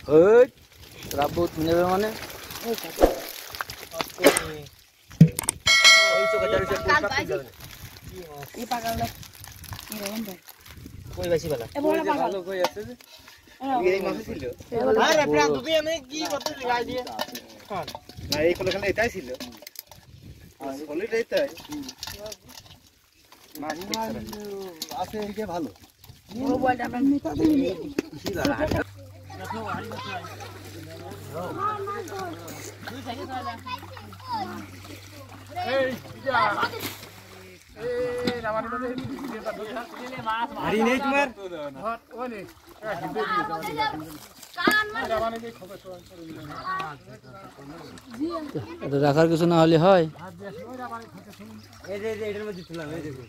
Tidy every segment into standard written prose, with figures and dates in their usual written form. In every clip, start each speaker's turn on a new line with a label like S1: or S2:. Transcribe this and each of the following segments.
S1: ওই রাব্বুত নেবে মানে
S2: এই চোখে দাঁড়িয়ে সব কাট যাবে না
S3: এই পাগলটা কি রে বন্ধ
S2: কই বেশি ভালো
S3: এ বড় পাগল
S1: ভালো কই আছে যে
S2: এই মাসে ছিল আরে প্রাণ তুমি আমি কি করতে গায় দিয়ে কোন না এই কোলখানে এটাই ছিল আর কোলিটা এটাই মাছ আছে এদিকে ভালো
S3: মোবাইলটা আমরা নিতে দিই
S2: কি লাগা
S4: এই যা এই রামানি মধ্যে দিটা ধরে মাছ
S2: আরে নেই তোমার
S4: হট ওনে হিন্দে দিয়ে কান মার রামানি কে খবর
S1: এটা রাখার কিছু না হলে হয়
S2: এই যে এটার মধ্যে ছিলাম এই দেখো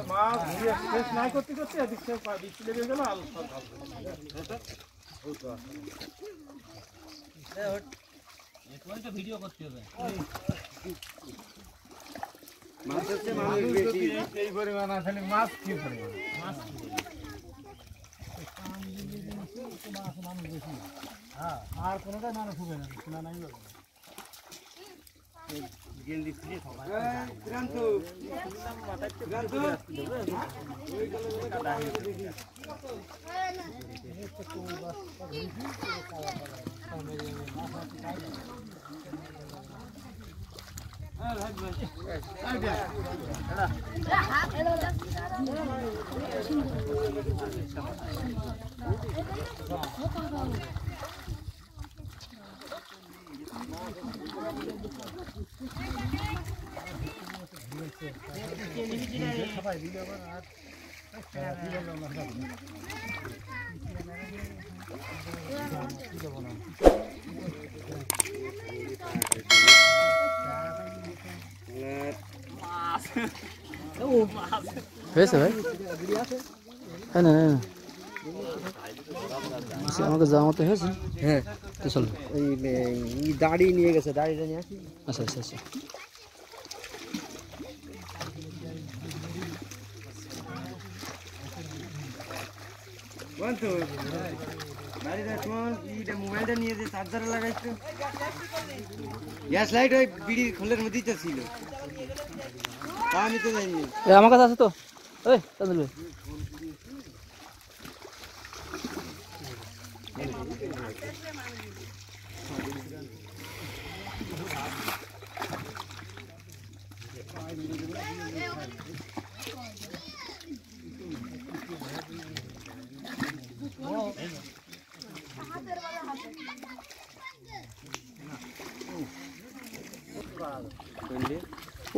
S4: মাছ ঘুরে শেষ নাই করতে করতে এদিক থেকে বৃষ্টি লেগে গেল আল সব ভালো ভিডিও করতে হবে
S2: মাছের চেয়ে মানুষ বেশি
S4: এই পরিমাণ আসলে মাছ কি পরিমাণ মাছ হ্যাঁ আর কোনোটাই মানুষ হবে না শোনা নাই
S2: গেল দিছি সবাই গ্রান্ত গ্রান্ত
S1: হয়েছে ভাই হ্যাঁ না না আমাকে যাওয়া মতো হয়েছে
S2: হ্যাঁ
S1: তো চলো
S2: এই দাড়ি নিয়ে গেছে দাড়িটা নিয়ে আসি
S1: আচ্ছা আচ্ছা আচ্ছা
S2: বন্ধু দাড়িটা তোমার এইটা মোবাইলটা নিয়ে যে চার্জারে লাগাইছো গ্যাস লাইট ওই বিড়ির খোলের মধ্যেই তো ছিল তা আমি তো জানি
S1: আমার কাছে আছে তো এই তাহলে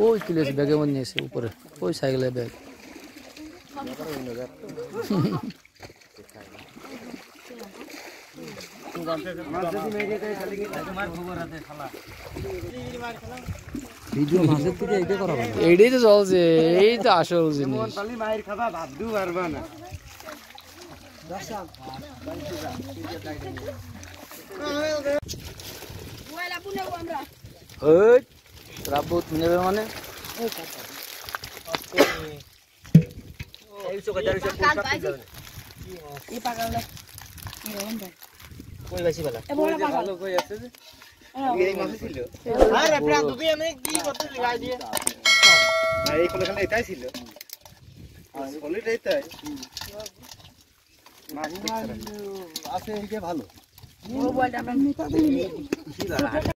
S1: ওই তুলে আছে ব্যাগের মধ্যে নিয়েছে উপরে ওই সাইকেলের ব্যাগ এইটাই তো চলছে এই তো আসল জিনিস
S2: মায়ের খাবা ভাবতেও পারবা না
S1: ওই রাব্বুত নেবে মানে
S2: এই চোখে দাঁড়িয়ে সব কাট যাবে না
S3: এই পাগলটা কি রে বন্ধ
S2: কই বেশি ভালো
S3: এ বড় পাগল
S1: ভালো কই আছে যে
S2: এই মাসে ছিল আরে প্রাণ তুমি আমি কি করতে গায় দিয়ে না এই কোলখানে এটাই ছিল আর কোলিটা এটাই মাছ আছে এদিকে ভালো
S3: মোবাইলটা আমরা নিতে দিই
S2: কি লাগা